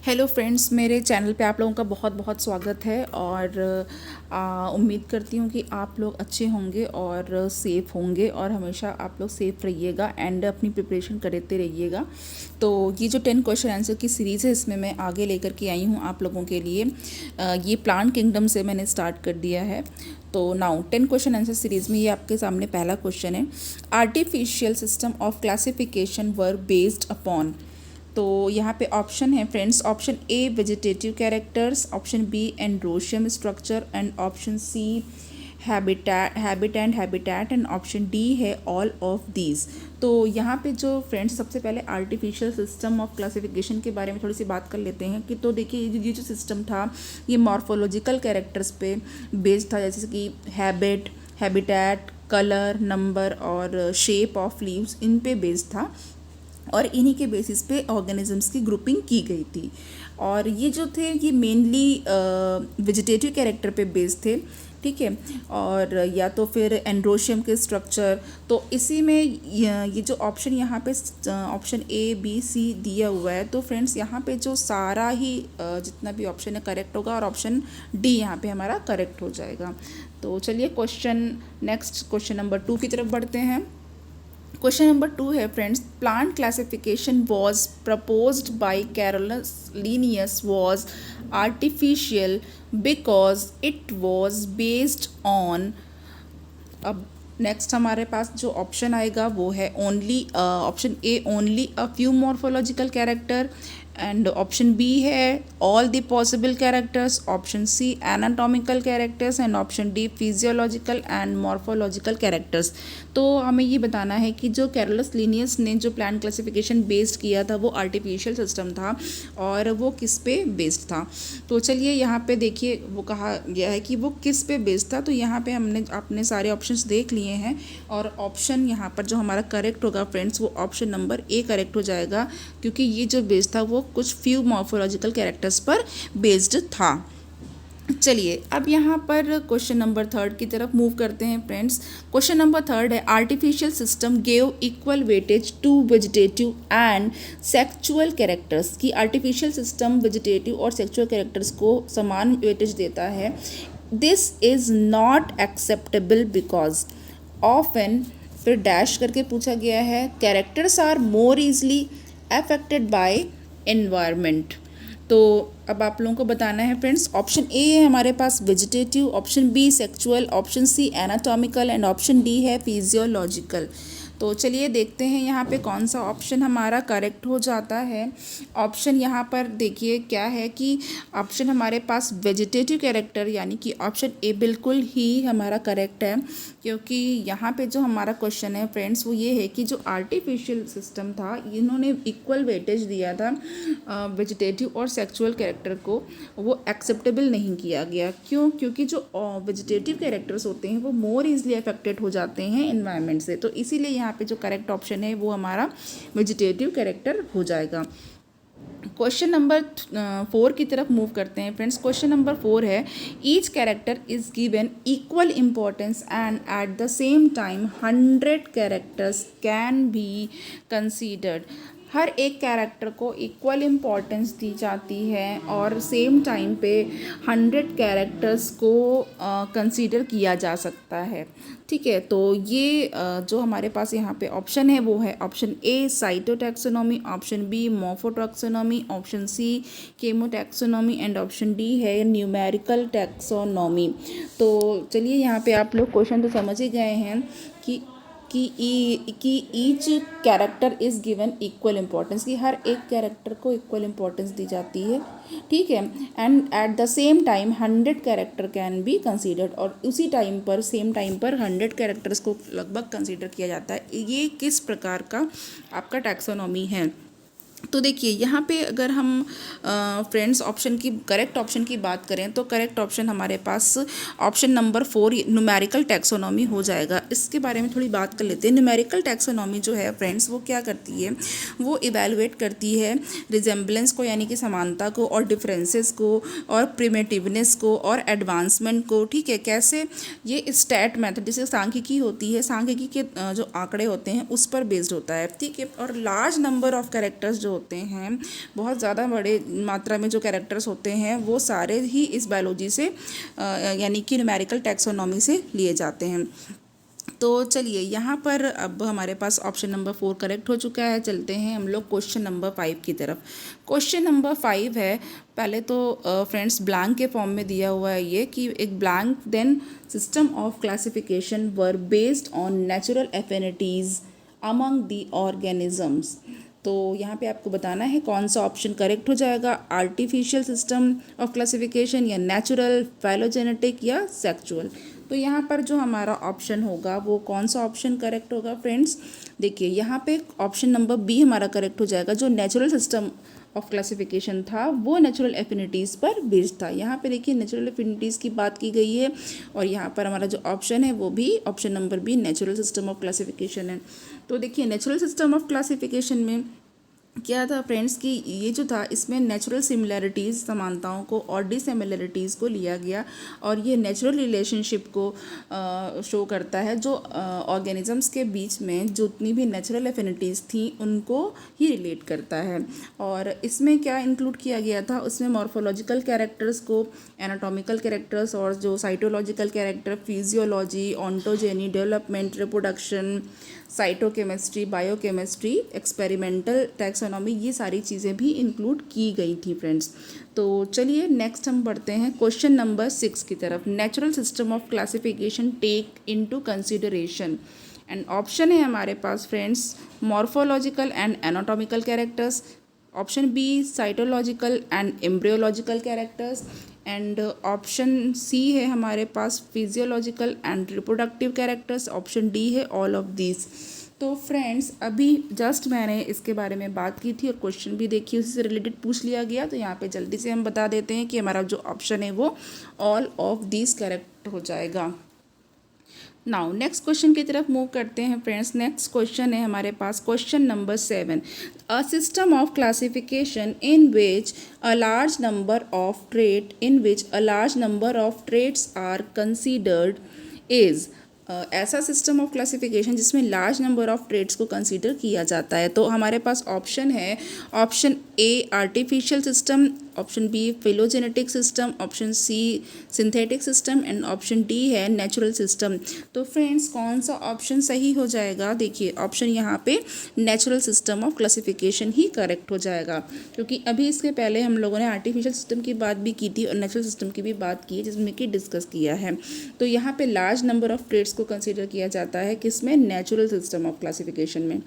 Hello friends, मेरे channel पे आप लोगों का बहुत बहुत स्वागत है। और उम्मीद करती हूँ कि आप लोग अच्छे होंगे और सेफ़ होंगे और हमेशा आप लोग सेफ़ रहिएगा एंड अपनी प्रिपरेशन करते रहिएगा। तो ये जो 10 क्वेश्चन आंसर की सीरीज़ है, इसमें मैं आगे लेकर के आई हूँ आप लोगों के लिए। ये प्लांट किंगडम से मैंने स्टार्ट कर दिया है। तो नाउ 10 क्वेश्चन आंसर सीरीज़ में ये आपके सामने पहला क्वेश्चन है। Artificial system of classification were based upon. तो यहाँ पे ऑप्शन है friends, option A vegetative characters, option B androecium structure and option C habitat and option D है ऑल ऑफ दीज। तो यहाँ पे जो फ्रेंड्स सबसे पहले आर्टिफिशियल सिस्टम ऑफ क्लासिफिकेशन के बारे में थोड़ी सी बात कर लेते हैं कि तो देखिए ये जो सिस्टम था ये मॉर्फोलॉजिकल कैरेक्टर्स पे बेस्ड था, जैसे कि हैबिटेट, कलर, नंबर और शेप ऑफ लीव्स, इन पे बेस्ड था और इन्हीं के बेसिस पे ऑर्गेनिजम्स की ग्रुपिंग की गई थी। और ये जो थे ये मेनली वेजिटेटिव कैरेक्टर पे बेस्ड थे, ठीक है। और या तो फिर एंड्रोशियम के स्ट्रक्चर, तो इसी में ये जो ऑप्शन यहाँ पे ऑप्शन ए बी सी दिया हुआ है, तो फ्रेंड्स यहाँ पे जो सारा ही जितना भी ऑप्शन है करेक्ट होगा और ऑप्शन डी यहाँ पे हमारा करेक्ट हो जाएगा। तो चलिए क्वेश्चन नंबर 2 की तरफ बढ़ते हैं। क्वेश्चन नंबर 2 है friends, plant classification was proposed by Carolus Linnaeus was artificial because it was based on. अब नेक्स्ट हमारे पास जो ऑप्शन आएगा वो है only option A only a few morphological character and option B है all the possible characters, option C anatomical characters and option D physiological and morphological characters. तो हमें ये बताना है कि जो कैरोलस लिनियस ने जो प्लांट क्लासिफिकेशन बेस्ड किया था वो आर्टिफिशियल सिस्टम था और वो किस पे बेस्ड था। तो चलिए यहाँ पे देखिए वो कहा गया है कि वो किस पे बेस्ड था। तो यहाँ पे हमने अपने सारे ऑप्शंस देख लिए हैं और ऑप्शन यहाँ पर जो हमारा करेक्ट होगा फ्रेंड्स वो ऑप्शन नंबर ए करेक्ट हो जाएगा, क्योंकि ये जो बेस्ड था वो कुछ फ्यू मॉर्फोलॉजिकल कैरेक्टर्स पर बेस्ड था। चलिए अब यहाँ पर क्वेश्चन नंबर 3 की तरफ मूव करते हैं फ्रेंड्स। क्वेश्चन नंबर 3 है, artificial system gave equal weightage to vegetative and sexual characters. की आर्टिफिशियल सिस्टम वेजिटेटिव और सेक्चुअल कैरेक्टर्स को समान वेटेज देता है। This is not acceptable because often, फिर डैश करके पूछा गया है, characters are more easily affected by environment. तो अब आप लोगों को बताना है फ्रेंड्स, ऑप्शन ए है हमारे पास vegetative, option B sexual, option C anatomical and option D है फिजियोलॉजिकल। तो चलिए देखते हैं यहाँ पे कौन सा ऑप्शन हमारा करेक्ट हो जाता है। ऑप्शन यहाँ पर देखिए क्या है कि ऑप्शन हमारे पास वेजिटेटिव कैरेक्टर यानी कि ऑप्शन ए बिल्कुल ही हमारा करेक्ट है, क्योंकि यहाँ पे जो हमारा क्वेश्चन है फ्रेंड्स वो ये है कि जो आर्टिफिशियल सिस्टम था इन्होंने इक्वल वेटेज दिया था वेजिटेटिव और सेक्चुअल कैरेक्टर को, वो एक्सेप्टेबल नहीं किया गया। क्यों? क्योंकि जो वेजिटेटिव कैरेक्टर्स होते हैं वो मोर इजली अफेक्टेड हो जाते हैं इन्वायरमेंट से। तो इसीलिए यहाँ पे जो करेक्ट ऑप्शन है वो हमारा वेजिटेटिव कैरेक्टर हो जाएगा। क्वेश्चन नंबर 4 की तरफ मूव करते हैं फ्रेंड्स। क्वेश्चन नंबर 4 है, each character is given equal importance and at the same time 100 characters can be considered. हर एक कैरेक्टर को इक्वल इम्पॉर्टेंस दी जाती है और सेम टाइम पे 100 कैरेक्टर्स को कंसीडर किया जा सकता है, ठीक है। तो ये जो हमारे पास यहाँ पे ऑप्शन है वो है option A cytotaxonomy, option B morphotaxonomy, option C chemotaxonomy and option D है न्यूमेरिकल टैक्सोनॉमी। तो चलिए यहाँ पे आप लोग क्वेश्चन तो समझ ही गए हैं कि each character is given equal importance, कि हर एक कैरेक्टर को इक्वल इम्पोर्टेंस दी जाती है, ठीक है। And at the same time 100 character can be considered, और उसी टाइम पर सेम टाइम पर 100 कैरेक्टर्स को लगभग कंसीडर किया जाता है। ये किस प्रकार का आपका टैक्सोनॉमी है। तो देखिए यहाँ पे अगर हम फ्रेंड्स ऑप्शन की करेक्ट ऑप्शन की बात करें तो करेक्ट ऑप्शन हमारे पास ऑप्शन नंबर 4 न्यूमेरिकल टैक्सोनॉमी हो जाएगा। इसके बारे में थोड़ी बात कर लेते हैं। न्यूमेरिकल टैक्सोनॉमी जो है फ्रेंड्स वो क्या करती है, वो इवेलुएट करती है रिजेम्बलेंस को यानी कि समानता को और डिफरेंसेस को और प्रिमेटिवनेस को और एडवांसमेंट को, ठीक है। कैसे? ये स्टैट मेथड जिसे सांख्यिकी होती है, सांख्यिकी के जो आंकड़े होते हैं उस पर बेस्ड होता है, ठीक है। और लार्ज नंबर ऑफ कैरेक्टर्स जो होते हैं, बहुत ज़्यादा बड़े मात्रा में जो कैरेक्टर्स होते हैं वो सारे ही इस बायोलॉजी से यानी कि न्यूमेरिकल टैक्सोनॉमी से लिए जाते हैं। तो चलिए यहाँ पर अब हमारे पास ऑप्शन नंबर 4 करेक्ट हो चुका है। चलते हैं हम लोग क्वेश्चन नंबर 5 की तरफ। क्वेश्चन नंबर 5 है, पहले तो फ्रेंड्स ब्लैंक के फॉर्म में दिया हुआ है ये कि एक blank then system of classification were based on natural affinities among the organisms. तो यहाँ पे आपको बताना है कौन सा ऑप्शन करेक्ट हो जाएगा, आर्टिफिशियल सिस्टम ऑफ क्लासिफिकेशन या नेचुरल, फाइलोजेनेटिक या सेक्चुअल। तो यहाँ पर जो हमारा ऑप्शन होगा वो कौन सा ऑप्शन करेक्ट होगा फ्रेंड्स, देखिए यहाँ पे ऑप्शन नंबर बी हमारा करेक्ट हो जाएगा। जो नेचुरल सिस्टम ऑफ क्लासिफिकेशन था वो नेचुरल एफिनिटीज़ पर बेस्ड था। यहाँ पे देखिए नेचुरल एफिनिटीज़ की बात की गई है और यहाँ पर हमारा जो ऑप्शन है वो भी option number B natural system of classification है। तो देखिए नेचुरल सिस्टम ऑफ क्लासिफिकेशन में क्या था फ्रेंड्स कि ये जो था इसमें नेचुरल सिमिलैरिटीज़ समानताओं को और डिसिमिलैरिटीज़ को लिया गया और ये नेचुरल रिलेशनशिप को शो करता है। जो ऑर्गेनिजम्स के बीच में जितनी भी नेचुरल एफिनिटीज़ थी उनको ही रिलेट करता है। और इसमें क्या इंक्लूड किया गया था, उसमें मॉर्फोलॉजिकल कैरेक्टर्स को, एनाटॉमिकल कैरेक्टर्स और जो cytological character, physiology, ontogeny, development, reproduction, cytochemistry, biochemistry, experimental taxonomy, ये सारी चीज़ें भी इंक्लूड की गई थी फ्रेंड्स। तो चलिए नेक्स्ट हम बढ़ते हैं क्वेश्चन नंबर 6 की तरफ। Natural system of classification take into consideration and option है हमारे पास friends morphological and anatomical characters, option B cytological and embryological characters and option C है हमारे पास physiological and reproductive characters, option D है all of this. तो friends अभी just मैंने इसके बारे में बात की थी और क्वेश्चन भी देखी, उसी से रिलेटेड पूछ लिया गया। तो यहाँ पे जल्दी से हम बता देते हैं कि हमारा जो ऑप्शन है वो ऑल ऑफ दिस करेक्ट हो जाएगा। नाउ नेक्स्ट क्वेश्चन की तरफ मूव करते हैं फ्रेंड्स। नेक्स्ट क्वेश्चन है हमारे पास question number 7। A system of classification in which a large number of traits are considered is. ऐसा सिस्टम ऑफ क्लासिफिकेशन जिसमें लार्ज नंबर ऑफ ट्रेट्स को कंसीडर किया जाता है। तो हमारे पास ऑप्शन है, option A artificial system, option B phylogenetic system, option C synthetic system and option D है नेचुरल सिस्टम। तो फ्रेंड्स कौन सा ऑप्शन सही हो जाएगा, देखिए ऑप्शन यहाँ पे natural system of classification he correct हो जाएगा, क्योंकि अभी इसके पहले हम लोगों ने आर्टिफिशियल सिस्टम की बात भी की थी और नेचुरल सिस्टम की भी बात की है जिसमें कि डिस्कस किया है। तो यहाँ पे लार्ज नंबर ऑफ ट्रेट्स को कंसीडर किया जाता है किसमें, नेचुरल सिस्टम ऑफ क्लासिफिकेशन में।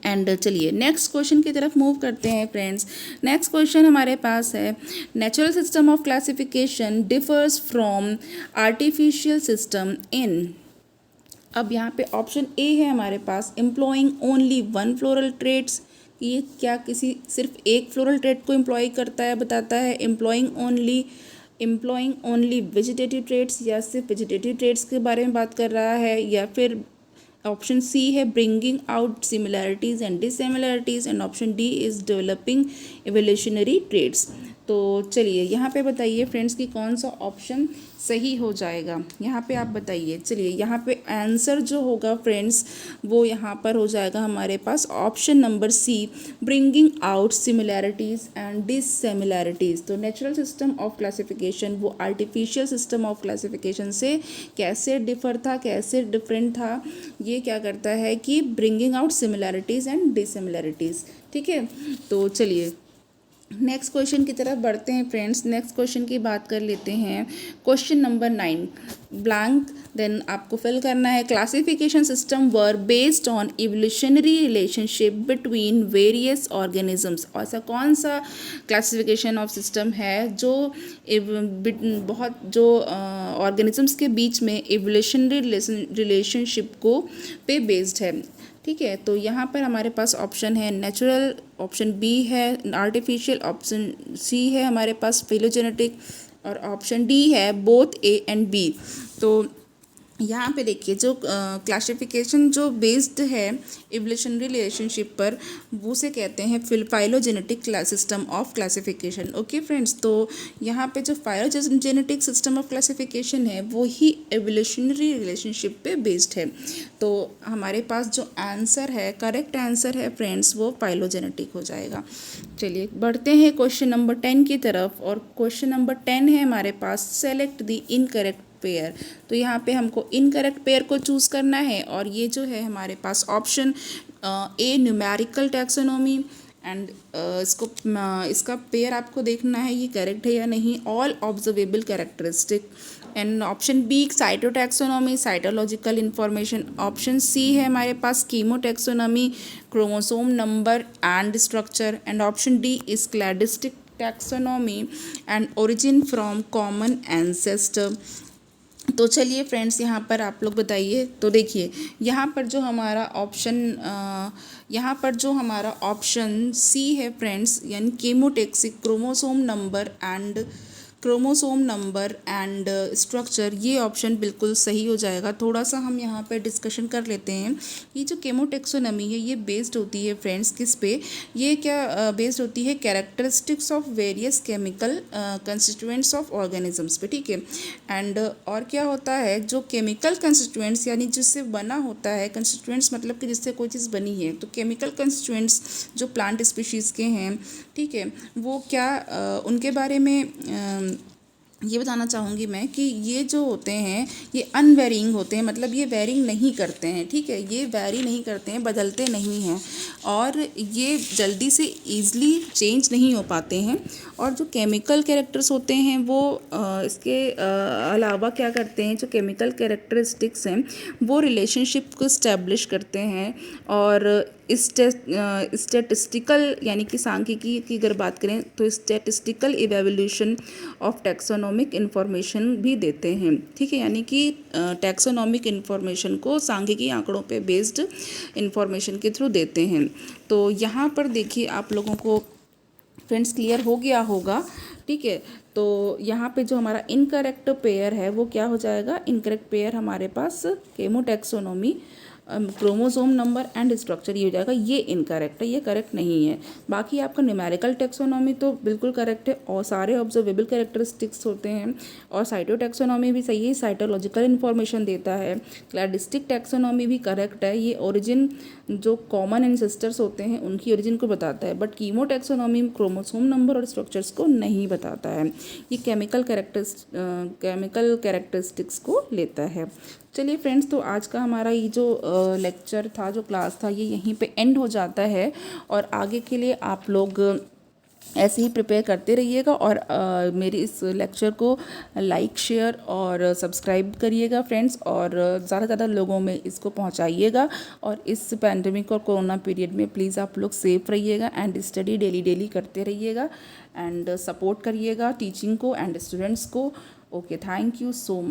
एंड चलिए नेक्स्ट क्वेश्चन की तरफ मूव करते हैं फ्रेंड्स। नेक्स्ट क्वेश्चन हमारे पास है, natural system of classification differs from artificial system in. अब यहाँ पे ऑप्शन ए है हमारे पास employing only one floral traits, ये क्या किसी सिर्फ एक फ्लोरल ट्रेट को एम्प्लॉय करता है, बताता है। एम्प्लॉइंग ओनली वेजिटेटिव ट्रेट्स, या सिर्फ वेजिटेटिव ट्रेट्स के बारे में बात कर रहा है, या फिर ऑप्शन सी है bringing out similarities and dissimilarities and option D is developing evolutionary traits. तो चलिए यहाँ पे बताइए फ्रेंड्स कि कौन सा ऑप्शन सही हो जाएगा, यहाँ पे आप बताइए। चलिए यहाँ पे आंसर जो होगा फ्रेंड्स वो यहाँ पर हो जाएगा हमारे पास option number C bringing out similarities and dissimilarities. तो नेचुरल सिस्टम ऑफ क्लासिफिकेशन वो आर्टिफिशियल सिस्टम ऑफ क्लासिफिकेशन से कैसे डिफरेंट था, ये क्या करता है कि bringing out similarities and dissimilarities. ठीक है, तो चलिए नेक्स्ट क्वेश्चन की तरफ बढ़ते हैं फ्रेंड्स। नेक्स्ट क्वेश्चन की बात कर लेते हैं। क्वेश्चन नंबर 9 ब्लैंक देन आपको फिल करना है। Classification system were based on evolutionary relationship between various organisms. ऐसा कौन सा क्लासिफिकेशन ऑफ सिस्टम है जो ऑर्गेनिजम्स के बीच में इवोल्यूशनरी रिलेशनशिप को पे बेस्ड है। ठीक है, तो यहाँ पर हमारे पास ऑप्शन है नेचुरल, ऑप्शन बी है आर्टिफिशियल, ऑप्शन सी है हमारे पास फिलोजेनेटिक और ऑप्शन डी है बोथ ए एंड बी। तो यहाँ पे देखिए जो क्लासिफिकेशन जो बेस्ड है इवोल्यूशनरी रिलेशनशिप पर, वो से कहते हैं phylogenetic system of classification. Okay friends, तो यहाँ पे जो फाइलोजेनेटिक सिस्टम ऑफ क्लासिफिकेशन है वो ही इवोल्यूशनरी रिलेशनशिप पे बेस्ड है। तो हमारे पास जो आंसर है, करेक्ट आंसर है फ्रेंड्स, वो फाइलोजेनेटिक हो जाएगा। चलिए बढ़ते हैं क्वेश्चन नंबर 10 की तरफ, और क्वेश्चन नंबर 10 है हमारे पास, सेलेक्ट द इनकरेक्ट पेयर। तो यहाँ पे हमको इनकरेक्ट पेयर को चूज़ करना है, और ये जो है हमारे पास option A numerical taxonomy, and इसका पेयर आपको देखना है ये करेक्ट है या नहीं, all observable characteristic, and option B cytotaxonomy, cytological information, option C है हमारे पास chemotaxonomy, chromosome number and structure, and option D is cladistic taxonomy and origin from common ancestor. तो चलिए फ्रेंड्स यहाँ पर आप लोग बताइए। तो देखिए यहाँ पर जो हमारा ऑप्शन सी है फ्रेंड्स, यानी केमोटेक्सिक, क्रोमोसोम नंबर एंड स्ट्रक्चर, ये ऑप्शन बिल्कुल सही हो जाएगा। थोड़ा सा हम यहाँ पे डिस्कशन कर लेते हैं। ये जो केमोटेक्सोनॉमी है ये बेस्ड होती है फ्रेंड्स किस पे, ये क्या बेस्ड होती है, characteristics of various chemical constituents of organisms पे, ठीक है। एंड और क्या होता है, जो केमिकल कंस्टिट्यूएंट्स यानी जिससे बना होता है, कंस्टिट्यूएंट्स मतलब कि जिससे कोई चीज़ बनी है, तो केमिकल कंस्टिट्यूएंट्स जो प्लांट स्पीशीज़ के हैं, ठीक है, वो क्या उनके बारे में ये बताना चाहूँगी मैं कि ये जो होते हैं ये अनवेरिंग होते हैं, मतलब ये वेरिंग नहीं करते हैं, ठीक है, ये वेरी नहीं करते हैं, बदलते नहीं हैं, और ये जल्दी से ईज़िली चेंज नहीं हो पाते हैं। और जो केमिकल कैरेक्टर्स होते हैं वो इसके अलावा क्या करते हैं, जो केमिकल कैरेक्टरिस्टिक्स हैं वो रिलेशनशिप को इस्टेब्लिश करते हैं, और स्टैटिस्टिकल यानी कि सांख्यिकी की अगर बात करें तो statistical evaluation of taxonomic information भी देते हैं, ठीक है, यानी कि टैक्सोनॉमिक इन्फॉर्मेशन को सांख्यिकी आंकड़ों पे बेस्ड इन्फॉर्मेशन के थ्रू देते हैं। तो यहाँ पर देखिए आप लोगों को फ्रेंड्स क्लियर हो गया होगा, ठीक है। तो यहाँ पे जो हमारा इनकरेक्ट पेयर है वो क्या हो जाएगा, इनकरेक्ट पेयर हमारे पास केमोटैक्सोनॉमी, क्रोमोसोम नंबर एंड स्ट्रक्चर, ये हो जाएगा, ये इनकरेक्ट है, ये करेक्ट नहीं है। बाकी आपका न्यूमेरिकल टैक्सोनॉमी तो बिल्कुल करेक्ट है, और सारे ऑब्जर्वेबल कैरेक्टरिस्टिक्स होते हैं, और साइटोटैक्सोनॉमी भी सही है, साइटोलॉजिकल इन्फॉर्मेशन देता है। क्लैडिस्टिक टैक्सोनॉमी भी करेक्ट है, ये ओरिजिन जो कॉमन एंसेस्टर्स होते हैं उनकी ओरिजिन को बताता है, बट कीमोटैक्सोनॉमी क्रोमोसोम नंबर और स्ट्रक्चर्स को नहीं बताता है, ये केमिकल कैरेक्टरिस्टिक्स को लेता है। चलिए फ्रेंड्स, तो आज का हमारा ये जो लेक्चर था, जो क्लास था, ये यहीं पे एंड हो जाता है, और आगे के लिए आप लोग ऐसे ही प्रिपेयर करते रहिएगा, और मेरे इस लेक्चर को लाइक, शेयर और सब्सक्राइब करिएगा फ्रेंड्स, और ज़्यादा से ज़्यादा लोगों में इसको पहुंचाइएगा। और इस पैंडमिक और कोरोना पीरियड में प्लीज़ आप लोग सेफ रहिएगा, एंड स्टडी डेली करते रहिएगा, एंड सपोर्ट करिएगा टीचिंग को एंड स्टूडेंट्स को। Okay, thank you so much.